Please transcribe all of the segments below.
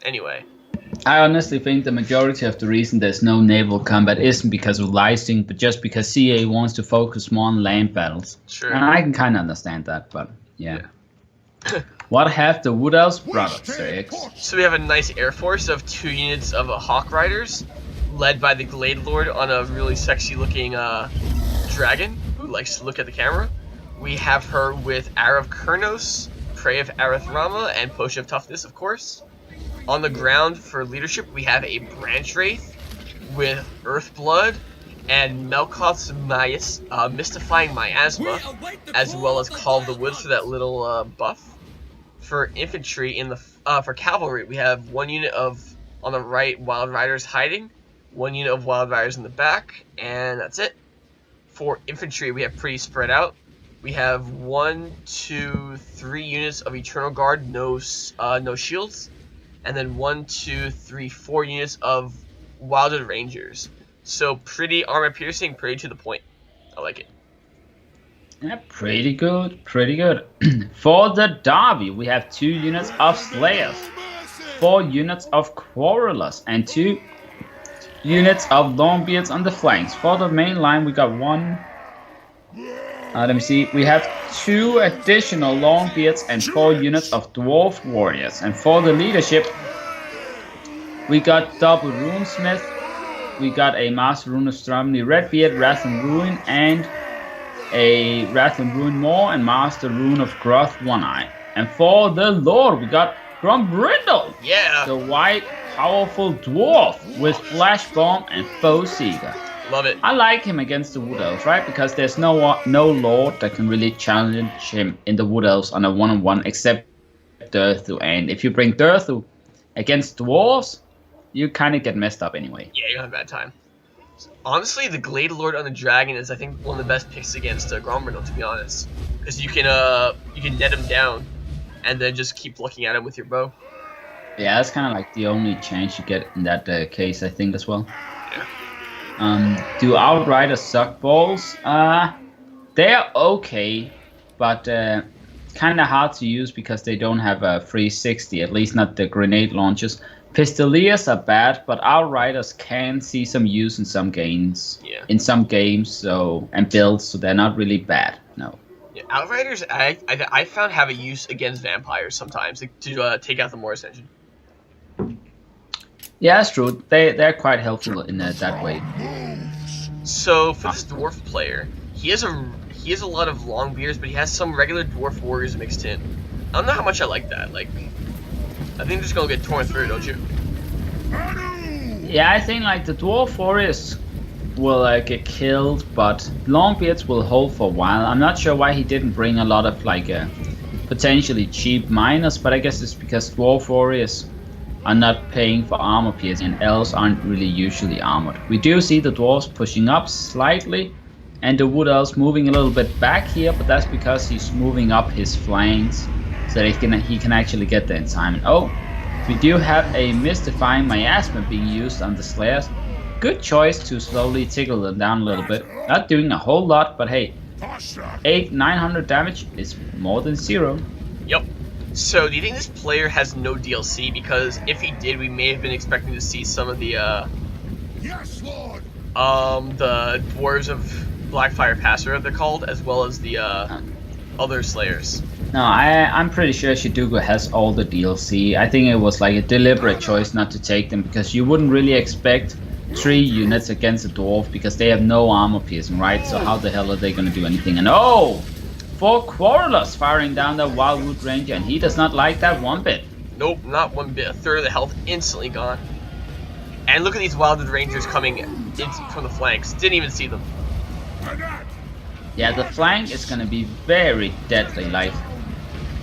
Anyway. I honestly think the majority of the reason there's no naval combat isn't because of licensing, but just because CA wants to focus more on land battles. Sure. And I can kind of understand that, but yeah. What have the Wood Elves brought us, Sir X? So we have a nice air force of 2 units of Hawk Riders, led by the Glade Lord on a really sexy looking dragon who likes to look at the camera. We have her with Arrow of Kurnos, Prey of Arathrama, and Potion of Toughness, of course. On the ground for leadership, we have a Branch Wraith with Earthblood and Melkoth's Mystifying Miasma, as well as Call of the Woods for that little buff. For infantry, for cavalry, we have 1 unit of, on the right, Wild Riders hiding, 1 unit of Wild Riders in the back, and that's it. For infantry, we have pretty spread out. We have 1, 2, 3 units of Eternal Guard, no shields, and then 1, 2, 3, 4 units of Wilded Rangers. So pretty armor piercing, pretty to the point. I like it. Yeah, pretty good, pretty good. For the Dawi, we have 2 units of Slayers, 4 units of Quarrelers, and 2 units of Longbeards on the flanks. For the main line, we got 1. Let me see. We have 2 additional Longbeards and 4 units of Dwarf Warriors. And for the leadership, we got double Runesmith. We got a Master Rune of Stromny Redbeard, Wrath and Ruin, and a Wrath and Ruin Maw and Master Rune of Groth One Eye. And for the Lord, we got Grombrindle. Yeah. The white, powerful dwarf with Flash Bomb and Foe Seeker. Love it. I like him against the Wood Elves, right? Because there's no Lord that can really challenge him in the Wood Elves on a one-on-one except Durthu. And if you bring Durthu against dwarves, you kind of get messed up anyway. Yeah, you're gonna have a bad time. Honestly, the Glade Lord on the Dragon is, I think, one of the best picks against Grombrindle, to be honest. Because you can net him down, and then just keep looking at him with your bow. Yeah, that's kind of like the only chance you get in that case, I think, as well. Yeah. Do Outriders suck balls? They're okay, but kind of hard to use because they don't have a 360, at least not the grenade launchers. Pistoliers are bad, but Outriders can see some use in some games. Yeah. In some games, so and builds, so they're not really bad. No. Yeah, Outriders, I found have a use against vampires sometimes to take out the Morris engine. Yeah, that's true. They're quite helpful in that way. So for this dwarf player, he has a lot of long beards, but he has some regular dwarf warriors mixed in. I don't know how much I like that. Like, I think they're just gonna get torn through, don't you? Yeah, I think like the dwarf warriors will get killed, but Longbeards will hold for a while. I'm not sure why he didn't bring a lot of like potentially cheap miners, but I guess it's because dwarf warriors are not paying for armor piercing, and elves aren't really usually armored. We do see the dwarves pushing up slightly, and the wood elves moving a little bit back here, but that's because he's moving up his flanks so that he can actually get there in time. And oh, we do have a Mystifying Miasma being used on the Slayers. Good choice to slowly tickle them down a little bit. Not doing a whole lot, but hey, 900 damage is more than 0. Yep. So do you think this player has no DLC? Because if he did, we may have been expecting to see some of the Yes, Lord. the dwarves of Blackfire Passer, they're called, as well as the other Slayers. No, I'm pretty sure Shidoku has all the DLC. I think it was like a deliberate choice not to take them, because you wouldn't really expect 3 units against a dwarf because they have no armor piercing, right? So how the hell are they going to do anything? And oh, 4 Quarrelers firing down the Wildwood Ranger, and he does not like that one bit. Nope, not one bit. A third of the health instantly gone. And look at these Wildwood Rangers coming in from the flanks. Didn't even see them. Yeah, the flank is going to be very deadly. Like,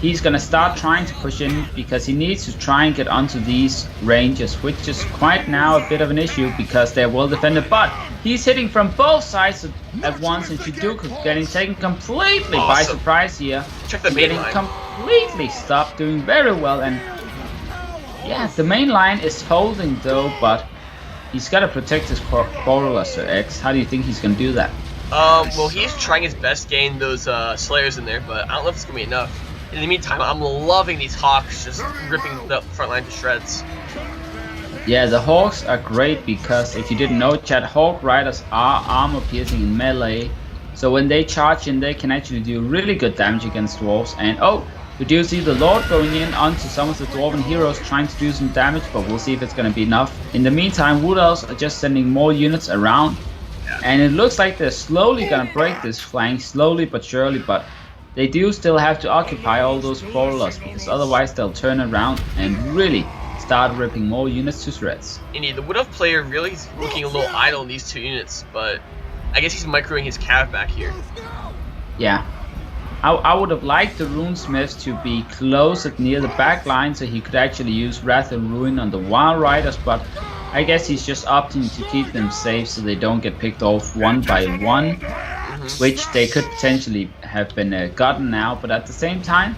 he's going to start trying to push in because he needs to try and get onto these ranges, which is quite now a bit of an issue because they're well defended. But he's hitting from both sides at once, and Shidoku getting taken completely by surprise here. Check the main line. Completely stopped, doing very well. And yeah, the main line is holding though, but he's got to protect his Quarreler, Sir X. How do you think he's going to do that? Well, he's trying his best getting those Slayers in there, but I don't know if it's going to be enough. In the meantime, I'm loving these Hawks just ripping the front line to shreds. Yeah, the Hawks are great because if you didn't know, chat, Hawk Riders are armor piercing in melee. So when they charge in, they can actually do really good damage against dwarves. And oh, we do see the Lord going in onto some of the dwarven heroes trying to do some damage, but we'll see if it's going to be enough. In the meantime, Wood Elves are just sending more units around. And it looks like they're slowly going to break this flank, slowly but surely, but they do still have to occupy all those quarrelers, because otherwise they'll turn around and really start ripping more units to shreds. Indeed, the Wood Elf player really is looking a little idle in these two units, but I guess he's microing his cav back here. Yeah. I would have liked the runesmiths to be closer near the back line so he could actually use Wrath and Ruin on the Wild Riders, but I guess he's just opting to keep them safe so they don't get picked off one by one, which they could potentially have been gotten now, but at the same time,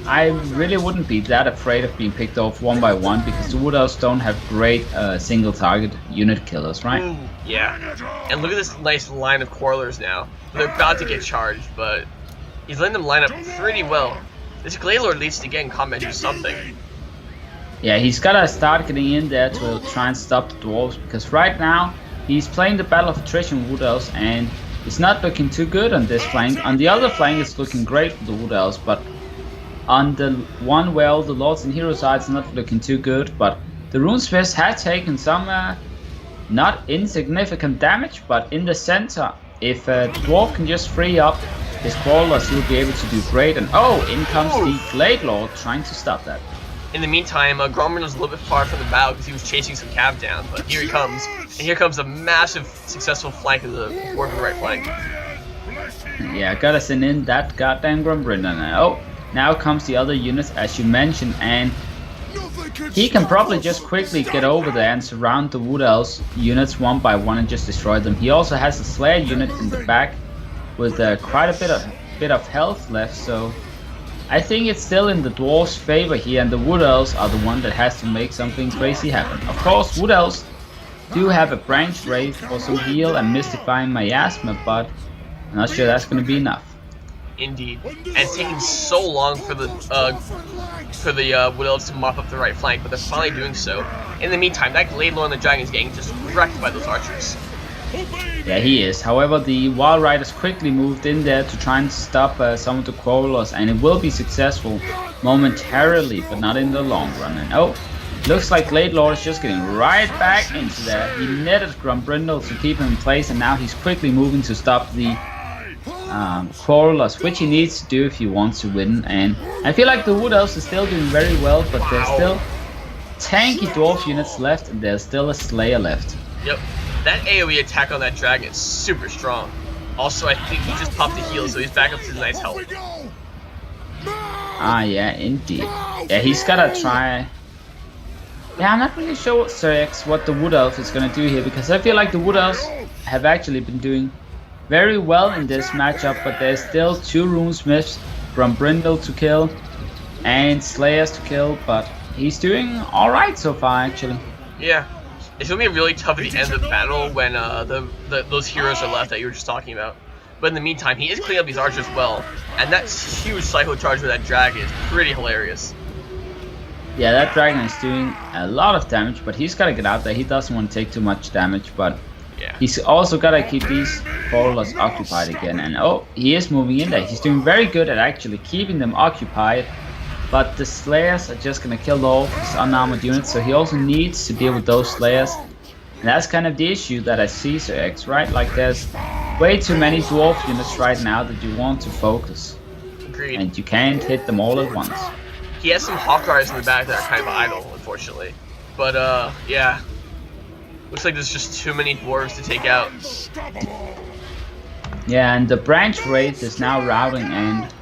I really wouldn't be that afraid of being picked off one by one because the Wood Elves don't have great single target unit killers, right? Ooh, yeah. And look at this nice line of quarrelers now. They're about to get charged, but he's letting them line up pretty well. This Gladelord needs to get in combat do something. Yeah, he's gotta start getting in there to try and stop the dwarves, because right now he's playing the Battle of Attrition Wood Elves and it's not looking too good on this flank. On the other flank it's looking great for the Wood Elves, but on the one where all the Lords and Heroes are, it's not looking too good. But the Runesmiths have taken some not insignificant damage, but in the center, if the Dwarf can just free up his Quarrelers, he'll be able to do great. And oh, in comes the Gladelord trying to stop that. In the meantime, Gromrin was a little bit far from the battle because he was chasing some cav down, but here he comes. And here comes a massive successful flank of the Dwarven right flank. Yeah, gotta send in that goddamn Gromrin now. Oh, now comes the other units as you mentioned, and he can probably just quickly get over there and surround the Wood Elves units one by one and just destroy them. He also has a Slayer unit in the back with quite a bit of health left, so I think it's still in the Dwarves' favor here, and the Wood Elves are the one that has to make something crazy happen. Of course, Wood Elves do have a Branch Wraith for some heal and Mystifying Miasma, but I'm not sure that's going to be enough. Indeed, and it's taking so long for the Wood Elves to mop up the right flank, but they're finally doing so. In the meantime, that Gladelord and the Dragon is getting just wrecked by those archers. Yeah, he is. However, the Wild Riders quickly moved in there to try and stop some of the Quarrelers, and it will be successful momentarily, but not in the long run. And oh, looks like Gladelord is just getting right back into there. He netted Grombrindle to keep him in place, and now he's quickly moving to stop the Quarrelers, which he needs to do if he wants to win. And I feel like the Wood Elves are still doing very well, but there's still tanky Dwarf units left, and there's still a Slayer left. Yep. That AoE attack on that dragon is super strong. Also, I think he just popped the heal, so he's back up to the nice health. Ah, yeah, indeed. Yeah, he's gotta try. Yeah, I'm not really sure what the Wood Elf is gonna do here, because I feel like the Wood Elves have actually been doing very well in this matchup, but there's still two Runesmiths from Brindle to kill and Slayers to kill, but he's doing alright so far, actually. Yeah. It's going to be really tough at the end of the battle when those heroes are left that you were just talking about. But in the meantime, he is cleaning up these archers well, and that huge cycle charge with that dragon is pretty hilarious. Yeah, that dragon is doing a lot of damage, but he's got to get out there. He doesn't want to take too much damage, but yeah, he's also got to keep these Quarrelers occupied again. And oh, he is moving in there. He's doing very good at actually keeping them occupied. But the Slayers are just going to kill all his unarmored units, so he also needs to deal with those Slayers. And that's kind of the issue that I see, Sir X, right? Like, there's way too many Dwarf units right now that you want to focus. Agreed. And you can't hit them all at once. He has some Hawk Riders in the back that are kind of idle, unfortunately. But, yeah. Looks like there's just too many Dwarves to take out. Yeah, and the Branch Wraith is now routing, and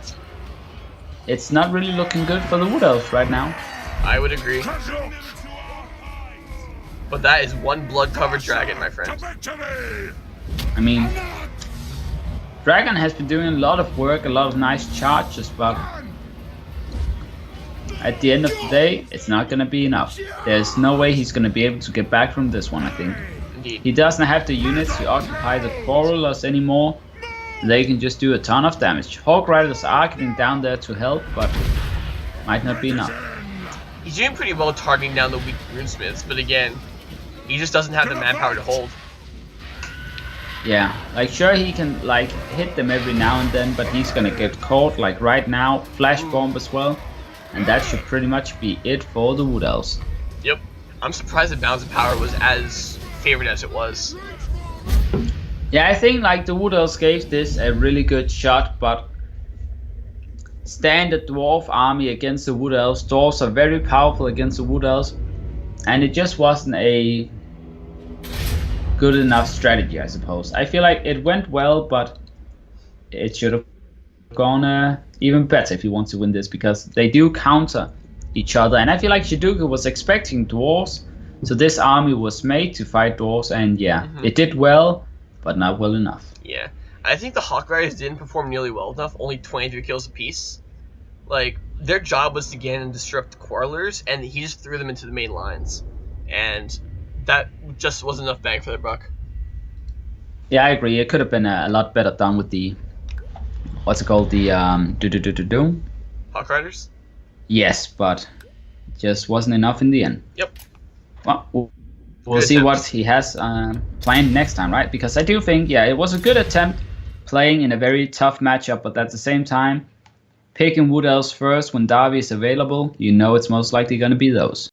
it's not really looking good for the Wood Elves right now. I would agree. But that is one blood-covered dragon, my friend. I mean, Dragon has been doing a lot of work, a lot of nice charges, but at the end of the day, it's not going to be enough. There's no way he's going to be able to get back from this one, I think. Indeed. He doesn't have the units to occupy the Quarrelers anymore. they can just do a ton of damage. Hawk Riders are getting down there to help, but might not be enough. He's doing pretty well targeting down the weak runesmiths, but again, he just doesn't have the manpower to hold. Yeah, like sure he can like hit them every now and then, but he's gonna get caught like right now. Flash bomb as well, and that should pretty much be it for the Wood Elves. Yep, I'm surprised that Balance of Power was as favored as it was. Yeah, I think like the Wood Elves gave this a really good shot, but standard dwarf army against the Wood Elves. Dwarves are very powerful against the Wood Elves, and it just wasn't a good enough strategy, I suppose. I feel like it went well, but it should have gone even better if you want to win this, because they do counter each other, and I feel like Shidoku was expecting dwarves, so this army was made to fight dwarves, and yeah, it did well, but not well enough. Yeah, I think the Hawk Riders didn't perform nearly well enough, only 23 kills apiece. Like, their job was to get and disrupt Quarrelers, and he just threw them into the main lines. And that just wasn't enough bang for their buck. Yeah, I agree. It could have been a lot better done with the, what's it called, the Hawk Riders? Yes, but just wasn't enough in the end. Yep. Well, we'll see what he has planned next time, right? Because I do think, yeah, it was a good attempt playing in a very tough matchup, but at the same time, picking Wood Elves first when Dawi is available, you know it's most likely going to be those.